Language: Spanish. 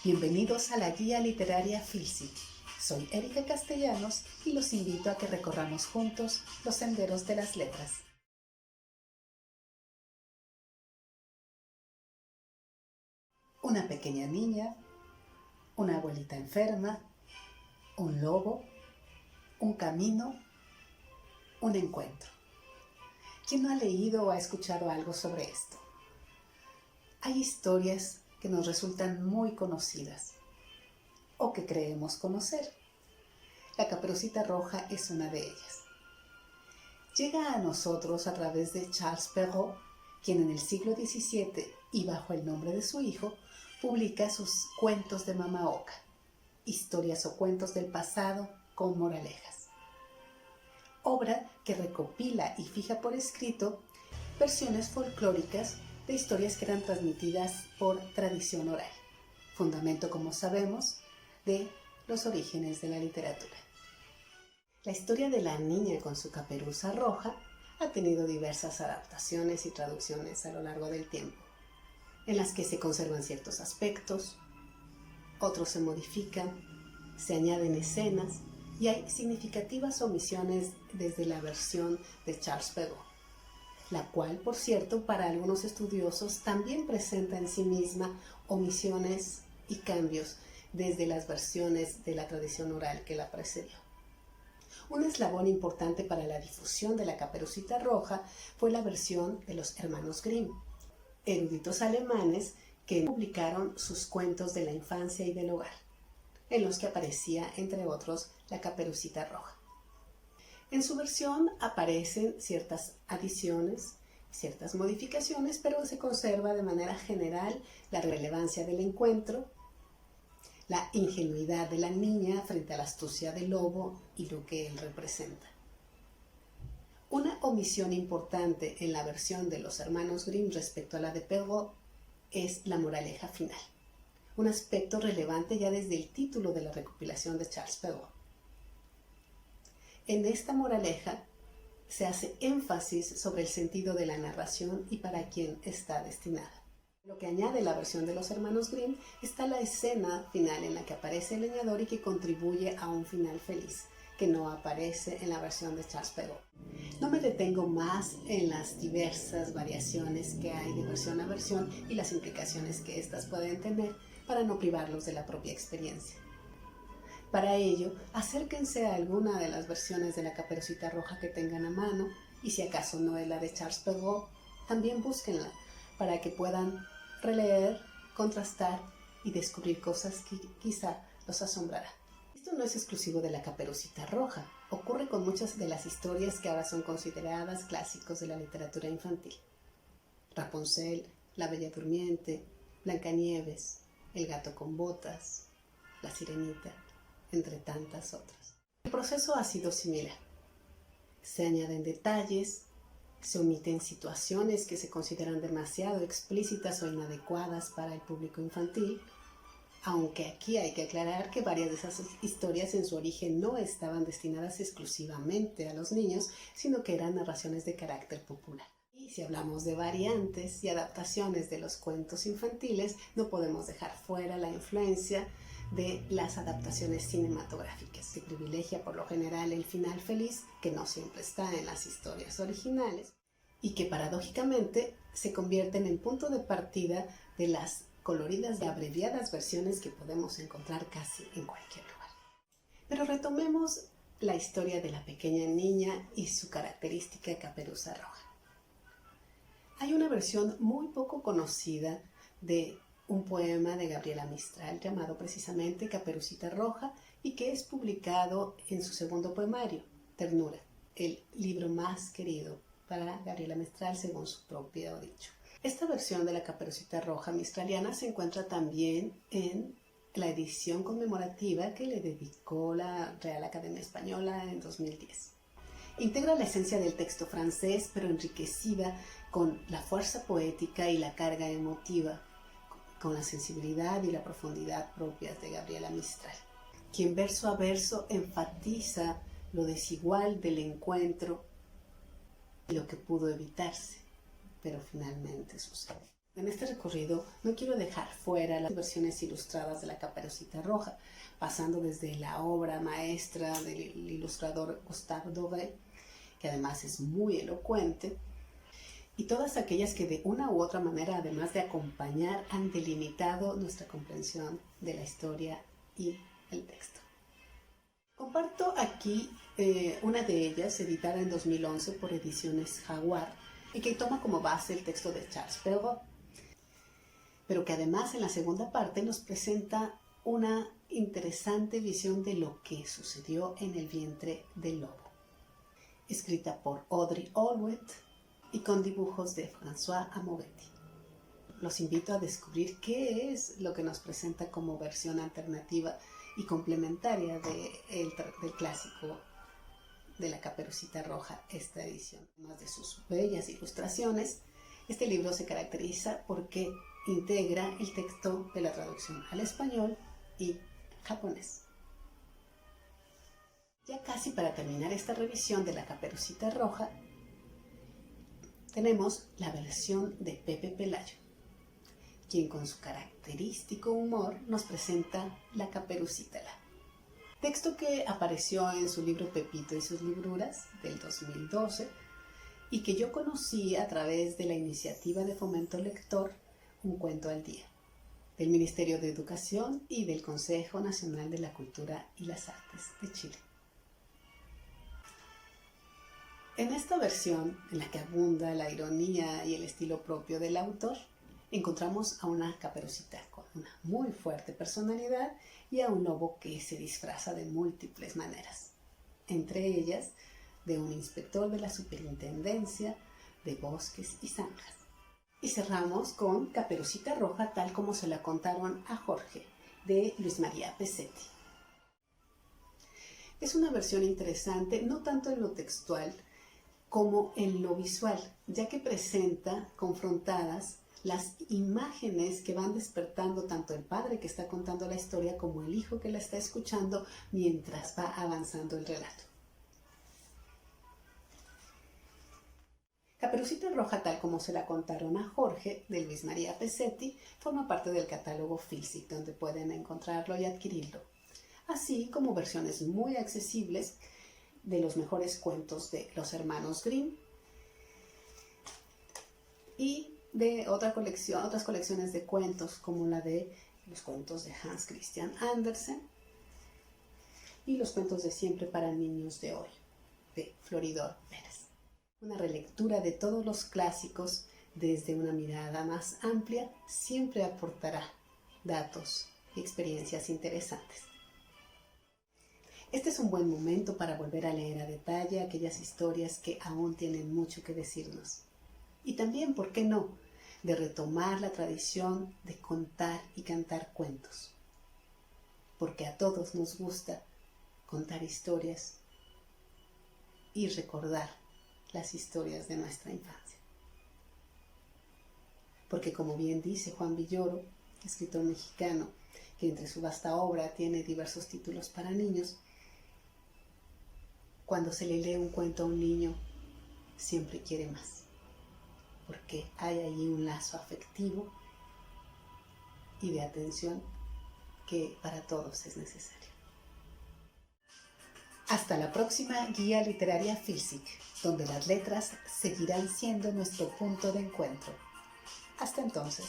Bienvenidos a la guía literaria Filsi. Soy Erika Castellanos y los invito a que recorramos juntos los senderos de las letras. Una pequeña niña, una abuelita enferma, un lobo, un camino, un encuentro. ¿Quién no ha leído o ha escuchado algo sobre esto? Hay historias que nos resultan muy conocidas o que creemos conocer. La Caperucita Roja es una de ellas. Llega a nosotros a través de Charles Perrault, quien en el siglo XVII y bajo el nombre de su hijo, publica sus cuentos de Mama Oca, historias o cuentos del pasado con moralejas. Obra que recopila y fija por escrito versiones folclóricas de historias que eran transmitidas por tradición oral, fundamento, como sabemos, de los orígenes de la literatura. La historia de la niña con su caperuza roja ha tenido diversas adaptaciones y traducciones a lo largo del tiempo, en las que se conservan ciertos aspectos, otros se modifican, se añaden escenas y hay significativas omisiones desde la versión de Charles Perrault, la cual, por cierto, para algunos estudiosos también presenta en sí misma omisiones y cambios desde las versiones de la tradición oral que la precedió. Un eslabón importante para la difusión de la Caperucita Roja fue la versión de los hermanos Grimm, eruditos alemanes que publicaron sus cuentos de la infancia y del hogar, en los que aparecía, entre otros, la Caperucita Roja. En su versión aparecen ciertas adiciones, ciertas modificaciones, pero se conserva de manera general la relevancia del encuentro, la ingenuidad de la niña frente a la astucia del lobo y lo que él representa. Una omisión importante en la versión de los hermanos Grimm respecto a la de Perrault es la moraleja final, un aspecto relevante ya desde el título de la recopilación de Charles Perrault. En esta moraleja se hace énfasis sobre el sentido de la narración y para quién está destinada. Lo que añade la versión de los hermanos Grimm está la escena final en la que aparece el leñador y que contribuye a un final feliz, que no aparece en la versión de Charles Perrault. No me detengo más en las diversas variaciones que hay de versión a versión y las implicaciones que éstas pueden tener para no privarlos de la propia experiencia. Para ello, acérquense a alguna de las versiones de la Caperucita Roja que tengan a mano y si acaso no es la de Charles Perrault, también búsquenla para que puedan releer, contrastar y descubrir cosas que quizá los asombrarán. Esto no es exclusivo de la Caperucita Roja, ocurre con muchas de las historias que ahora son consideradas clásicos de la literatura infantil. Rapunzel, La Bella Durmiente, Blancanieves, El Gato con Botas, La Sirenita, entre tantas otras. El proceso ha sido similar. Se añaden detalles, se omiten situaciones que se consideran demasiado explícitas o inadecuadas para el público infantil, aunque aquí hay que aclarar que varias de esas historias en su origen no estaban destinadas exclusivamente a los niños, sino que eran narraciones de carácter popular. Y si hablamos de variantes y adaptaciones de los cuentos infantiles, no podemos dejar fuera la influencia de las adaptaciones cinematográficas. Se privilegia por lo general el final feliz, que no siempre está en las historias originales, y que paradójicamente se convierten en punto de partida de las coloridas y abreviadas versiones que podemos encontrar casi en cualquier lugar. Pero retomemos la historia de la pequeña niña y su característica caperuza roja. Hay una versión muy poco conocida de un poema de Gabriela Mistral llamado precisamente Caperucita Roja y que es publicado en su segundo poemario, Ternura, el libro más querido para Gabriela Mistral según su propio dicho. Esta versión de la Caperucita Roja mistraliana se encuentra también en la edición conmemorativa que le dedicó la Real Academia Española en 2010. Integra la esencia del texto francés, pero enriquecida con la fuerza poética y la carga emotiva, con la sensibilidad y la profundidad propias de Gabriela Mistral, quien verso a verso enfatiza lo desigual del encuentro y lo que pudo evitarse, pero finalmente sucede. En este recorrido no quiero dejar fuera las versiones ilustradas de la Caperucita Roja, pasando desde la obra maestra del ilustrador Gustave Doré, que además es muy elocuente, y todas aquellas que de una u otra manera, además de acompañar, han delimitado nuestra comprensión de la historia y el texto. Comparto aquí una de ellas, editada en 2011 por Ediciones Jaguar, y que toma como base el texto de Charles Perrault, pero que además en la segunda parte nos presenta una interesante visión de lo que sucedió en el vientre del lobo, escrita por Audrey Olwett y con dibujos de François Amovetti. Los invito a descubrir qué es lo que nos presenta como versión alternativa y complementaria del clásico de la Caperucita Roja, esta edición. Además de sus bellas ilustraciones, este libro se caracteriza porque integra el texto de la traducción al español y japonés. Ya casi para terminar esta revisión de la Caperucita Roja, tenemos la versión de Pepe Pelayo, quien con su característico humor nos presenta La Caperucita. Texto que apareció en su libro Pepito y sus libruras del 2012 y que yo conocí a través de la iniciativa de Fomento Lector Un Cuento al Día, del Ministerio de Educación y del Consejo Nacional de la Cultura y las Artes de Chile. En esta versión, en la que abunda la ironía y el estilo propio del autor, encontramos a una Caperucita con una muy fuerte personalidad y a un lobo que se disfraza de múltiples maneras, entre ellas de un inspector de la Superintendencia de Bosques y Zanjas. Y cerramos con Caperucita Roja tal como se la contaron a Jorge, de Luis María Pesetti. Es una versión interesante, no tanto en lo textual como en lo visual, ya que presenta confrontadas las imágenes que van despertando tanto el padre que está contando la historia como el hijo que la está escuchando mientras va avanzando el relato. Caperucita Roja, tal como se la contaron a Jorge, de Luis María Pesetti, forma parte del catálogo Filsic, donde pueden encontrarlo y adquirirlo, así como versiones muy accesibles de los mejores cuentos de los hermanos Grimm y de otras colecciones de cuentos, como la de los cuentos de Hans Christian Andersen y los cuentos de Siempre para niños de hoy, de Floridor Pérez. Una relectura de todos los clásicos desde una mirada más amplia siempre aportará datos y experiencias interesantes. Este es un buen momento para volver a leer a detalle aquellas historias que aún tienen mucho que decirnos. Y también, ¿por qué no?, de retomar la tradición de contar y cantar cuentos. Porque a todos nos gusta contar historias y recordar las historias de nuestra infancia. Porque como bien dice Juan Villoro, escritor mexicano, que entre su vasta obra tiene diversos títulos para niños, cuando se le lee un cuento a un niño, siempre quiere más, porque hay allí un lazo afectivo y de atención que para todos es necesario. Hasta la próxima guía literaria Filsic, donde las letras seguirán siendo nuestro punto de encuentro. Hasta entonces.